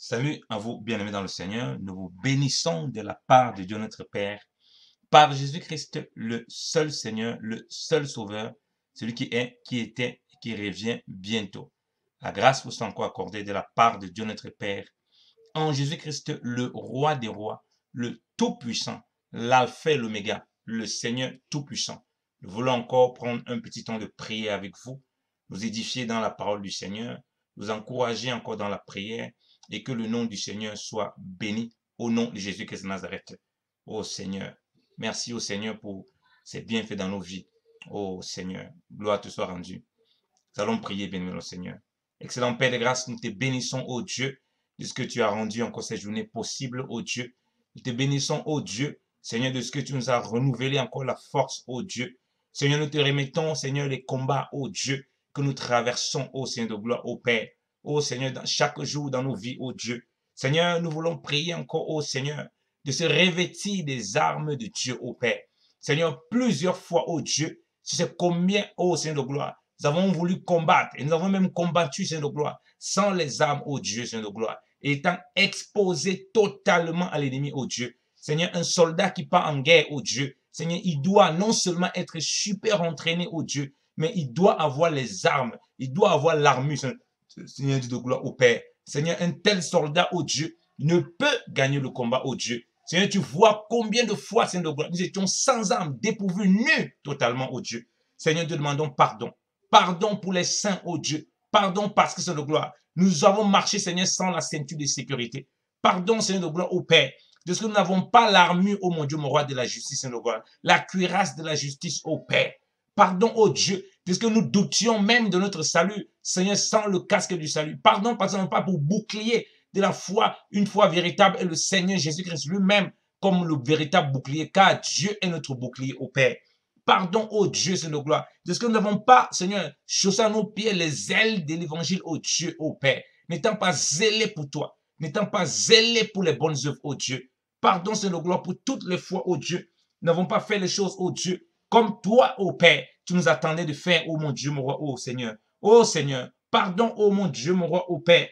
Salut à vous, bien-aimés dans le Seigneur. Nous vous bénissons de la part de Dieu notre Père, par Jésus-Christ, le seul Seigneur, le seul Sauveur, celui qui est, qui était, et qui revient bientôt. La grâce vous soit encore accordée de la part de Dieu notre Père, en Jésus-Christ, le Roi des rois, le Tout-Puissant, l'Alpha et l'Oméga, le Seigneur Tout-Puissant. Nous voulons encore prendre un petit temps de prier avec vous, nous édifier dans la parole du Seigneur, nous encourager encore dans la prière, et que le nom du Seigneur soit béni au nom de Jésus-Christ de Nazareth. Ô Seigneur, merci au Seigneur pour ses bienfaits dans nos vies. Ô Seigneur, gloire te soit rendue. Nous allons prier, béni le Seigneur. Excellent Père de grâce, nous te bénissons, ô Dieu, de ce que tu as rendu encore cette journée possible, ô Dieu. Nous te bénissons, ô Dieu, Seigneur, de ce que tu nous as renouvelé encore la force, ô Dieu. Seigneur, nous te remettons, Seigneur, les combats, ô Dieu, que nous traversons, ô Seigneur de gloire, ô Père. Ô Seigneur, dans chaque jour dans nos vies, ô Dieu. Seigneur, nous voulons prier encore, ô Seigneur, de se revêtir des armes de Dieu, ô Père. Seigneur, plusieurs fois, ô Dieu, tu sais combien, ô Seigneur de gloire, nous avons voulu combattre et nous avons même combattu, Seigneur de gloire, sans les armes, ô Dieu, Seigneur de gloire, et étant exposé totalement à l'ennemi, ô Dieu. Seigneur, un soldat qui part en guerre, ô Dieu, Seigneur, il doit non seulement être super entraîné, ô Dieu, mais il doit avoir les armes, il doit avoir l'armure, Seigneur Dieu de gloire, ô Père. Seigneur, un tel soldat, ô Dieu, ne peut gagner le combat, ô Dieu. Seigneur, tu vois combien de fois, Seigneur de gloire, nous étions sans armes, dépourvus, nus totalement, ô Dieu. Seigneur, nous demandons pardon. Pardon pour les saints, ô Dieu. Pardon parce que c'est de gloire. Nous avons marché, Seigneur, sans la ceinture de sécurité. Pardon, Seigneur de gloire, ô Père, de ce que nous n'avons pas l'armure, ô mon Dieu, mon roi de la justice, Seigneur de gloire. La cuirasse de la justice, ô Père. Pardon, ô Dieu, puisque nous doutions même de notre salut, Seigneur, sans le casque du salut. Pardon, parce que nous n'avons pas pour bouclier de la foi, une foi véritable, et le Seigneur Jésus-Christ lui-même comme le véritable bouclier, car Dieu est notre bouclier, ô Père. Pardon, ô Dieu, Seigneur de gloire, de ce que nous n'avons pas, Seigneur, chaussé à nos pieds les ailes de l'évangile, ô Dieu, ô Père, n'étant pas zélé pour toi, n'étant pas zélé pour les bonnes œuvres, ô Dieu. Pardon, Seigneur de gloire, pour toutes les fois, ô Dieu, nous n'avons pas fait les choses, ô Dieu, comme toi, ô Père, tu nous attendais de faire, ô mon Dieu, mon roi, ô Seigneur. Ô Seigneur, pardon, ô mon Dieu, mon roi, ô Père,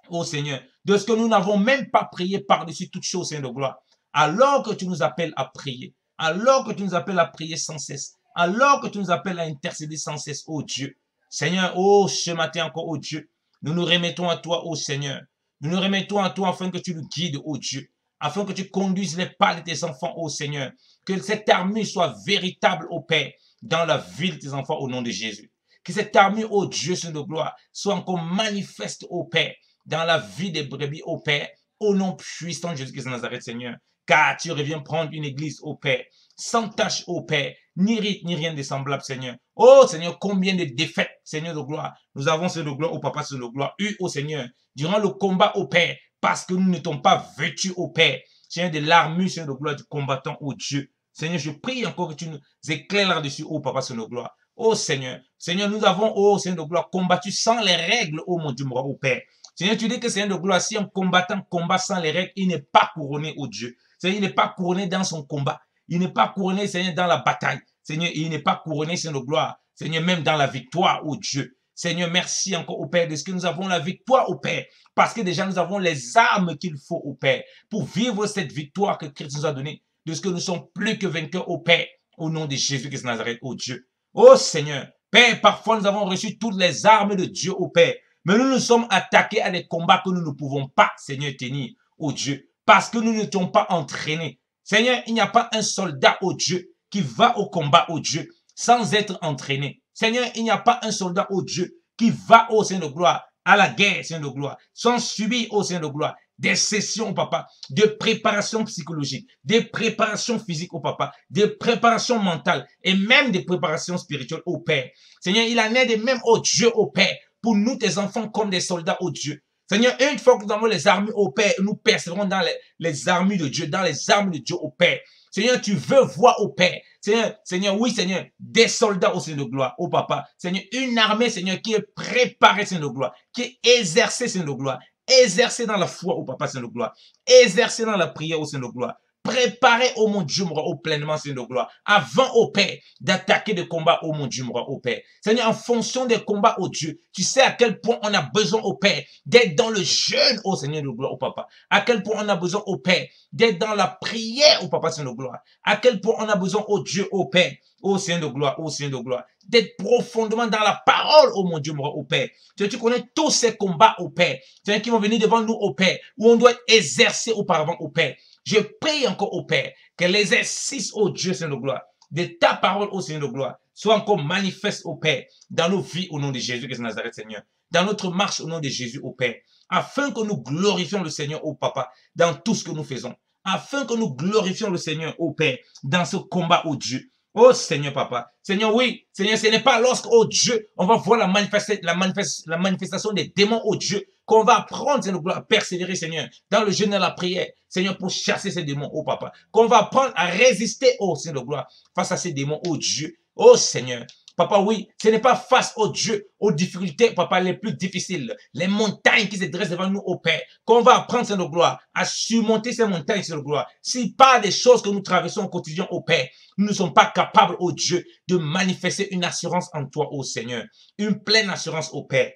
ô Seigneur, de ce que nous n'avons même pas prié par-dessus toutes choses, Seigneur de gloire. Alors que tu nous appelles à prier, alors que tu nous appelles à prier sans cesse, alors que tu nous appelles à intercéder sans cesse, ô Dieu. Seigneur, ô ce matin encore, ô Dieu, nous nous remettons à toi, ô Seigneur. Nous nous remettons à toi afin que tu nous guides, ô Dieu, afin que tu conduises les pas de tes enfants, ô Seigneur. Que cette armure soit véritable, ô Père, dans la vie de tes enfants, au nom de Jésus. Que cette armure, ô Dieu, Seigneur de gloire, soit encore manifeste, ô Père, dans la vie des brebis, ô Père, au nom puissant de Jésus-Christ de Nazareth, Seigneur. Car tu reviens prendre une église, ô Père, sans tache, ô Père, ni rite, ni rien de semblable, Seigneur. Oh Seigneur, combien de défaites, Seigneur de gloire, nous avons, Seigneur de gloire, ô Papa, Seigneur de gloire, eu, ô Seigneur, durant le combat, ô Père, parce que nous n'étions pas vêtus, ô Père, Seigneur, de l'armure, Seigneur de gloire, du combattant, ô Dieu. Seigneur, je prie encore que tu nous éclaires là-dessus, ô Papa, Seigneur de gloire. Oh Seigneur, Seigneur, nous avons, oh Seigneur de gloire, combattu sans les règles, ô mon Dieu, mon roi, ô Père. Seigneur, tu dis que Seigneur de gloire, si un combattant combat sans les règles, il n'est pas couronné, ô Dieu. Seigneur, il n'est pas couronné dans son combat. Il n'est pas couronné, Seigneur, dans la bataille. Seigneur, il n'est pas couronné, Seigneur de gloire. Seigneur, même dans la victoire, ô Dieu. Seigneur, merci encore au Père de ce que nous avons la victoire au Père. Parce que déjà nous avons les armes qu'il faut au Père pour vivre cette victoire que Christ nous a donnée. De ce que nous sommes plus que vainqueurs au Père. Au nom de Jésus-Christ de Nazareth, ô Dieu. Oh Seigneur, Père, parfois nous avons reçu toutes les armes de Dieu au Père. Mais nous nous sommes attaqués à des combats que nous ne pouvons pas, Seigneur, tenir, ô Dieu. Parce que nous n'étions pas entraînés. Seigneur, il n'y a pas un soldat, ô Dieu, qui va au combat, ô Dieu, sans être entraîné. Seigneur, il n'y a pas un soldat, ô Dieu, qui va au Seigneur de gloire, à la guerre, Seigneur de gloire, sans subir, au Seigneur de gloire, des sessions, papa, de préparation psychologique, des préparations physiques, au papa, des préparations mentales et même des préparations spirituelles, au Père. Seigneur, il en est de même, au Dieu, au Père, pour nous, tes enfants, comme des soldats, au Dieu. Seigneur, une fois que nous avons les armures au Père, nous persévérons dans les armures de Dieu, dans les armes de Dieu au Père. Seigneur, tu veux voir au Père. Seigneur, oui, Seigneur, des soldats au Seigneur de gloire, au Papa. Seigneur, une armée, Seigneur, qui est préparée, Seigneur de gloire, qui est exercée, Seigneur de gloire, exercée dans la foi au Papa, Seigneur de gloire, exercée dans la prière au Seigneur de gloire. préparer, oh mon Dieu, mon roi, au pleinement, Seigneur de gloire, avant, oh Père, d'attaquer des combats, oh mon Dieu, mon roi, oh Père. Seigneur, en fonction des combats, oh Dieu, tu sais à quel point on a besoin, oh Père, d'être dans le jeûne, oh Seigneur de gloire, oh Papa. À quel point on a besoin, oh Père, d'être dans la prière, oh Papa, Seigneur de gloire. À quel point on a besoin, oh Dieu, oh Père, oh Seigneur de gloire, oh Seigneur de gloire, d'être profondément dans la parole, oh mon Dieu, mon roi, oh Père. Tu connais tous ces combats, oh Père, qui vont venir devant nous, oh Père, où on doit être exercé auparavant, oh Père. Je prie encore au Père que l'exercice, oh Dieu, Seigneur de gloire, de ta parole, oh Seigneur de gloire, soit encore manifeste, au Père, dans nos vies au nom de Jésus Christ de Nazareth, Seigneur, dans notre marche au nom de Jésus, au Père, afin que nous glorifions le Seigneur, au Papa, dans tout ce que nous faisons, afin que nous glorifions le Seigneur, au Père, dans ce combat, oh Dieu. Oh Seigneur Papa, Seigneur oui, Seigneur, ce n'est pas lorsque, oh Dieu, on va voir la manifestation des démons, oh Dieu, qu'on va apprendre, Seigneur, à persévérer, Seigneur, dans le jeûne et la prière, Seigneur, pour chasser ces démons, oh Papa, qu'on va apprendre à résister, oh Seigneur, gloire, face à ces démons, oh Dieu, oh Seigneur. Papa, oui, ce n'est pas face, au Dieu, aux difficultés, Papa, les plus difficiles, les montagnes qui se dressent devant nous, au Père, qu'on va apprendre, Seigneur de gloire, à surmonter ces montagnes, Seigneur de gloire. Si par des choses que nous traversons au quotidien, au Père, nous ne sommes pas capables, au Dieu, de manifester une assurance en toi, au Seigneur, une pleine assurance, au Père,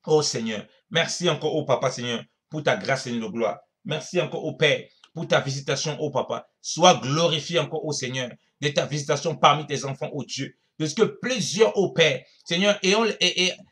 oh Seigneur. Merci encore, au Papa, Seigneur, pour ta grâce, Seigneur de gloire. Merci encore, au Père, pour ta visitation, au Papa. Sois glorifié encore, au Seigneur, de ta visitation parmi tes enfants, au Dieu. De ce que plusieurs, au Père, Seigneur,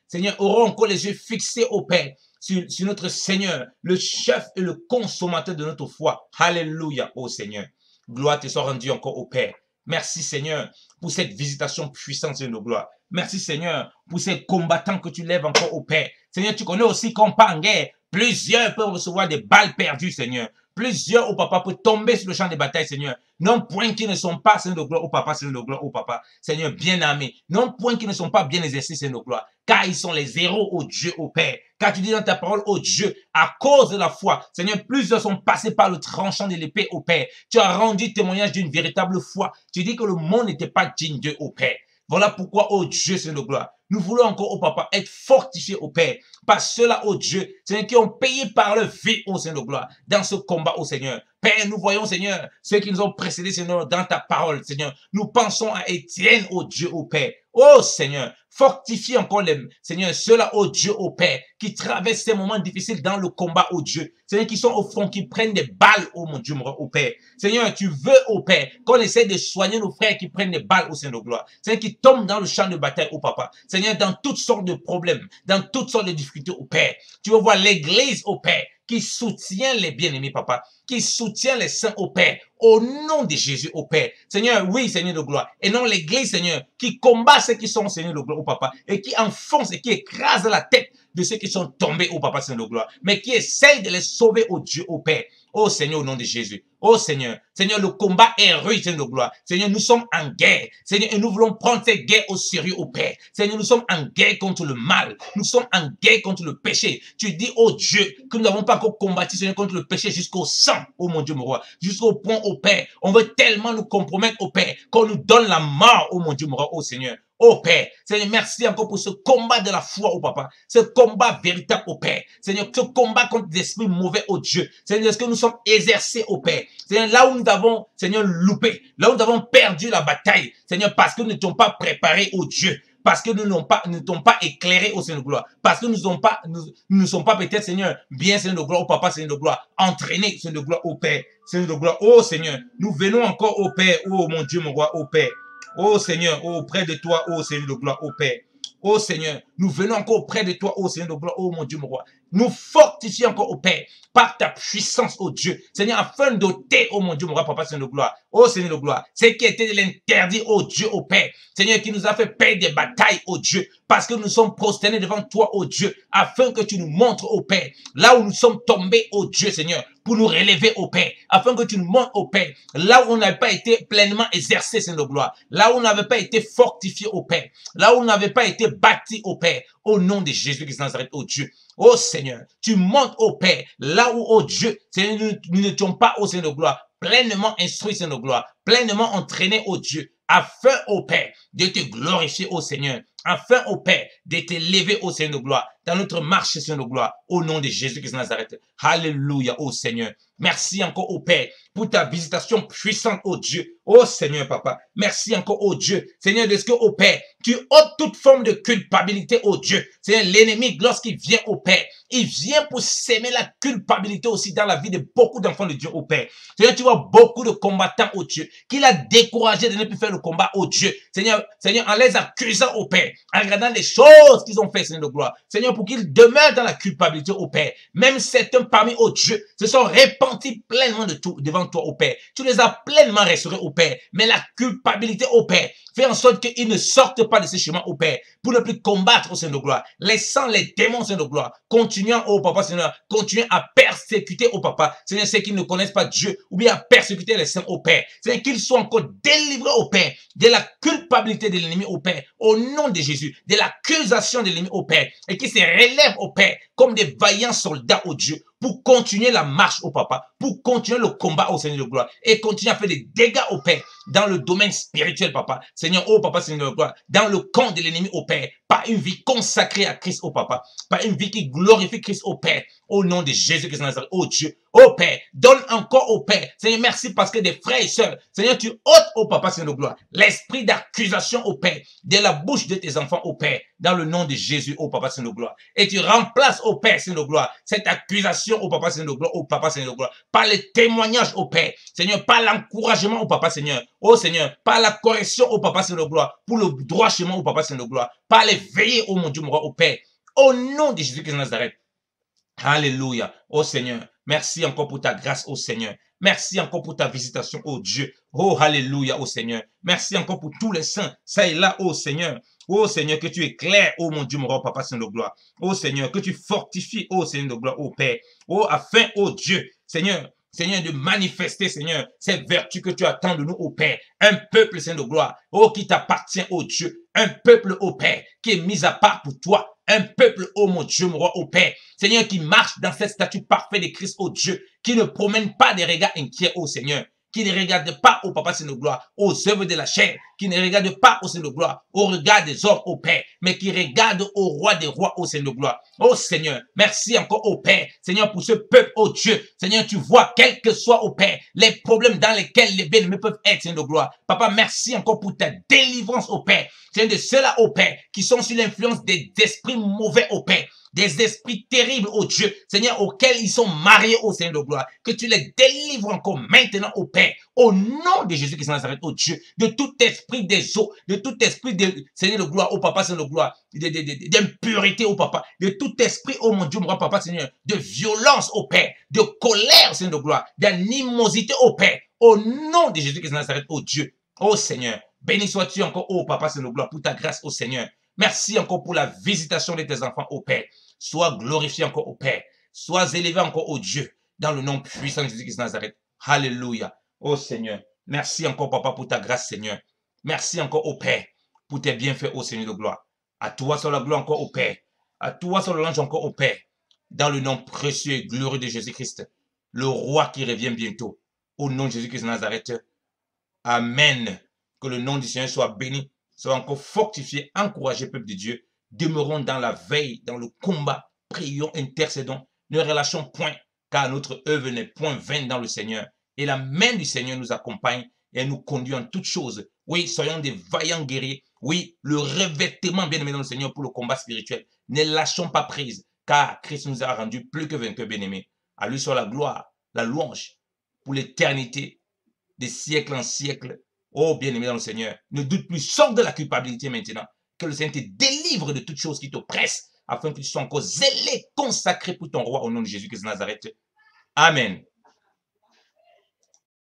Seigneur, auront encore les yeux fixés, au Père, sur notre Seigneur, le chef et le consommateur de notre foi. Alléluia, ô Seigneur. Gloire te soit rendue encore, au Père. Merci, Seigneur, pour cette visitation puissante, Seigneur de gloire. Merci, Seigneur, pour ces combattants que tu lèves encore, au Père. Seigneur, tu connais aussi qu'on part en guerre. Plusieurs peuvent recevoir des balles perdues, Seigneur. Plusieurs, au Papa, peuvent tomber sur le champ de bataille, Seigneur. Non point qui ne sont pas, Seigneur de gloire, au Papa, Seigneur de gloire, au Papa, Seigneur, bien aimé. Non point qui ne sont pas bien exercés, Seigneur de gloire. Car ils sont les héros, au Dieu, au Père. Car tu dis dans ta parole, au Dieu, à cause de la foi, Seigneur, plusieurs sont passés par le tranchant de l'épée, au Père. Tu as rendu témoignage d'une véritable foi. Tu dis que le monde n'était pas digne d'eux, au Père. Voilà pourquoi, oh Dieu, Seigneur de gloire, nous voulons encore, oh Papa, être fortifiés, au Père, par ceux-là, oh Dieu, Seigneur, qui ont payé par leur vie, oh Seigneur de gloire, dans ce combat, oh Seigneur. Père, nous voyons, Seigneur, ceux qui nous ont précédés, Seigneur, dans ta parole, Seigneur. Nous pensons à Étienne, oh Dieu, oh Père. Oh Seigneur, fortifie encore les, Seigneur, ceux-là, oh Dieu, oh Père, qui traversent ces moments difficiles dans le combat, oh Dieu. Seigneur, qui sont au front, qui prennent des balles, oh mon Dieu, mon roi, oh Père. Seigneur, tu veux, oh Père, qu'on essaie de soigner nos frères qui prennent des balles, oh Seigneur de gloire. Seigneur, qui tombent dans le champ de bataille, oh Papa. Seigneur, dans toutes sortes de problèmes, dans toutes sortes de difficultés, oh Père. Tu veux voir l'église, oh Père, qui soutient les bien-aimés, Papa, qui soutient les saints, au Père, au nom de Jésus, au Père. Seigneur, oui, Seigneur de gloire, et non l'église, Seigneur, qui combat ceux qui sont, Seigneur de gloire, au Papa, et qui enfonce et qui écrase la tête de ceux qui sont tombés, au Papa, Seigneur de gloire, mais qui essaye de les sauver, au Dieu, au Père. Oh Seigneur, au nom de Jésus. Oh Seigneur, Seigneur, le combat est rude, Seigneur de gloire. Seigneur, nous sommes en guerre. Seigneur, et nous voulons prendre cette guerre au sérieux, au Père. Seigneur, nous sommes en guerre contre le mal. Nous sommes en guerre contre le péché. Tu dis, oh Dieu, que nous n'avons pas encore combattu, Seigneur, contre le péché jusqu'au sang, oh mon Dieu, mon roi. Jusqu'au point, au Père. On veut tellement nous compromettre, au Père, qu'on nous donne la mort, oh mon Dieu, mon roi, oh Seigneur. Oh Père, Seigneur, merci encore pour ce combat de la foi, oh Papa. Ce combat véritable, oh Père. Seigneur, ce combat contre l'esprit mauvais, oh Dieu. Seigneur, est-ce que nous sommes exercés, oh Père. Seigneur, là où nous avons, Seigneur, loupé, là où nous avons perdu la bataille, Seigneur, parce que nous n'étions pas préparés, oh Dieu. Parce que nous ne t'ont pas éclairé, au Seigneur de gloire. Parce que nous ne sommes pas peut-être, Seigneur, bien, Seigneur de gloire, oh Papa, Seigneur de gloire, entraînés, Seigneur de gloire, oh Père. Seigneur de gloire, oh Seigneur, nous venons encore, oh Père, oh mon Dieu, mon roi, oh Père. Oh Seigneur, oh, auprès de toi, oh Seigneur de gloire, oh Père. Oh Seigneur, nous venons encore auprès de toi, oh Seigneur de gloire, oh mon Dieu, mon roi. Nous fortifions encore, oh Père, par ta puissance, oh Dieu. Seigneur, afin d'ôter, oh mon Dieu, mon roi, Papa, Seigneur de gloire. Oh Seigneur de gloire, ce qui était de l'interdit, oh Dieu, oh Père. Seigneur, qui nous a fait perdre des batailles, oh Dieu, parce que nous sommes prosternés devant toi, oh Dieu, afin que tu nous montres, oh Père, là où nous sommes tombés, oh Dieu, Seigneur, pour nous relever, oh Père, afin que tu nous montres, oh Père, là où on n'avait pas été pleinement exercé, Seigneur de gloire, là où on n'avait pas été fortifié, oh Père, là où on n'avait pas été bâti, oh Père, au nom de Jésus-Christ de Nazareth, oh Dieu. Oh Seigneur, tu montres, oh Père, là où, oh Dieu, Seigneur, nous n'étions pas, oh Seigneur de gloire, pleinement instruits, Seigneur de gloire, pleinement entraînés, oh Dieu, afin, ô Père, de te glorifier, ô Seigneur, afin, ô Père, de te lever, ô Seigneur de gloire, dans notre marche, Seigneur de gloire, au nom de Jésus-Christ de Nazareth. Alléluia, ô Seigneur. Merci encore, ô Père, pour ta visitation puissante, ô Dieu. Ô Seigneur, Papa. Merci encore, ô Dieu. Seigneur, de ce que, ô Père, tu ôtes toute forme de culpabilité, ô Dieu. Seigneur, l'ennemi, lorsqu'il vient, ô Père, il vient pour s'aimer la culpabilité aussi dans la vie de beaucoup d'enfants de Dieu, ô Père. Seigneur, tu vois beaucoup de combattants, ô Dieu, qu'il a découragé de ne plus faire le combat, ô Dieu. Seigneur, en les accusant, ô Père, en regardant les choses qu'ils ont fait, Seigneur de gloire. Seigneur, pour qu'ils demeurent dans la culpabilité, ô Père. Même certains parmi, ô Dieu, se sont repentis pleinement de tout devant toi, ô Père. Tu les as pleinement restaurés, ô Père. Mais la culpabilité, ô Père, fait en sorte qu'ils ne sortent pas de ces chemins, ô Père, pour ne plus combattre au Seigneur de gloire. Laissant les démons, Seigneur de gloire, continuant, ô Papa, Seigneur, continuer à persécuter, ô Papa, Seigneur, ceux qui ne connaissent pas Dieu, ou bien à persécuter les saints, ô Père. Seigneur, qu'ils soient encore délivrés, ô Père, de la culpabilité de l'ennemi, ô Père, au nom de Jésus, de l'accusation de l'ennemi, ô Père, et qu'ils se relèvent, ô Père, comme des vaillants soldats, ô Dieu, pour continuer la marche au Papa, pour continuer le combat au Seigneur de gloire, et continuer à faire des dégâts au Père, dans le domaine spirituel, Papa. Seigneur, oh Papa, Seigneur de gloire, dans le camp de l'ennemi, au Père, par une vie consacrée à Christ, au Papa, par une vie qui glorifie Christ, au Père, au nom de Jésus-Christ de Nazareth, oh Dieu, oh Père, donne encore au Père, Seigneur, merci parce que des frères et sœurs, Seigneur, tu ôtes, oh Papa, Seigneur de gloire, l'esprit d'accusation, au Père, de la bouche de tes enfants, au Père, dans le nom de Jésus, oh Papa, Seigneur de gloire, et tu remplaces, au Père, Seigneur de gloire, cette accusation, au Papa, Seigneur de gloire, au Papa, Seigneur de gloire, par les témoignages, au Père, Seigneur, par l'encouragement, au Papa, Seigneur, oh Seigneur, par la correction, au Papa, Seigneur de gloire, pour le droit chemin, au Papa, Seigneur de gloire, par les veillées, oh mon Dieu, mon roi, au Père, au nom de Jésus-Christ de Nazareth. Alléluia. Oh Seigneur, merci encore pour ta grâce, oh Seigneur. Merci encore pour ta visitation, oh Dieu. Oh, alléluia, oh Seigneur. Merci encore pour tous les saints. Ça est là, oh Seigneur. Oh Seigneur, que tu éclaires, oh mon Dieu, mon roi, Papa, Seigneur de gloire. Oh Seigneur, que tu fortifies, oh Seigneur de gloire, oh Père. Oh, afin, oh Dieu, Seigneur, Seigneur, de manifester, Seigneur, cette vertu que tu attends de nous, ô Père. Un peuple, Seigneur de gloire, oh, qui t'appartient, ô Dieu. Un peuple, ô Père, qui est mis à part pour toi. Un peuple, ô mon Dieu, mon roi, ô Père. Seigneur, qui marche dans cette statue parfaite de Christ, ô Dieu. Qui ne promène pas des regards inquiets, ô Seigneur. Qui ne regarde pas, ô Papa, Seigneur de gloire, aux œuvres de la chair. Qui ne regarde pas, ô Seigneur de gloire, au regard des hommes, ô Père. Mais qui regarde au roi des rois, ô Seigneur de gloire. Ô Seigneur, merci encore, ô Père. Seigneur, pour ce peuple, ô Dieu. Seigneur, tu vois, quel que soit, ô Père, les problèmes dans lesquels les bien-aimés peuvent être, Seigneur de gloire. Papa, merci encore pour ta délivrance, ô Père. Seigneur, de ceux-là, ô Père, qui sont sous l'influence des esprits mauvais, ô Père. Des esprits terribles, ô Dieu, Seigneur, auxquels ils sont mariés, ô Seigneur de gloire, que tu les délivres encore maintenant, ô Père, au nom de Jésus qui Nazareth, ô Dieu, de tout esprit des eaux, de tout esprit de Seigneur de gloire, ô Papa, Seigneur de gloire, d'impurité, ô Papa, de tout esprit, ô mon Dieu, mon Papa, Seigneur, de violence, ô Père, de colère, Seigneur de gloire, d'animosité, ô Père, au nom de Jésus qui Nazareth, ô Dieu, ô Seigneur, béni sois-tu encore, ô Papa, Seigneur de gloire, pour ta grâce, ô Seigneur. Merci encore pour la visitation de tes enfants, ô Père. Sois glorifié encore au Père. Sois élevé encore au Dieu. Dans le nom puissant de Jésus-Christ de Nazareth. Alléluia. Oh Seigneur. Merci encore, Papa, pour ta grâce, Seigneur. Merci encore au Père. Pour tes bienfaits, ô Seigneur de gloire. À toi soit la gloire encore au Père. À toi soit l'ange encore au Père. Dans le nom précieux et glorieux de Jésus-Christ. Le roi qui revient bientôt. Au nom de Jésus-Christ de Nazareth. Amen. Que le nom du Seigneur soit béni. Soit encore fortifié, encouragé, peuple de Dieu. Demeurons dans la veille, dans le combat, prions, intercédons, ne relâchons point, car notre œuvre n'est point vaine dans le Seigneur. Et la main du Seigneur nous accompagne et nous conduit en toutes choses. Oui, soyons des vaillants guerriers. Oui, le revêtement bien-aimé dans le Seigneur pour le combat spirituel. Ne lâchons pas prise, car Christ nous a rendus plus que vainqueurs bien-aimés. À lui soit la gloire, la louange, pour l'éternité, des siècles en siècles. Oh, bien-aimé dans le Seigneur, ne doute plus, sors de la culpabilité maintenant. Que le Seigneur te délivre de toutes choses qui t'oppressent, afin que tu sois encore zélé, consacré pour ton roi au nom de Jésus-Christ de Nazareth. Amen.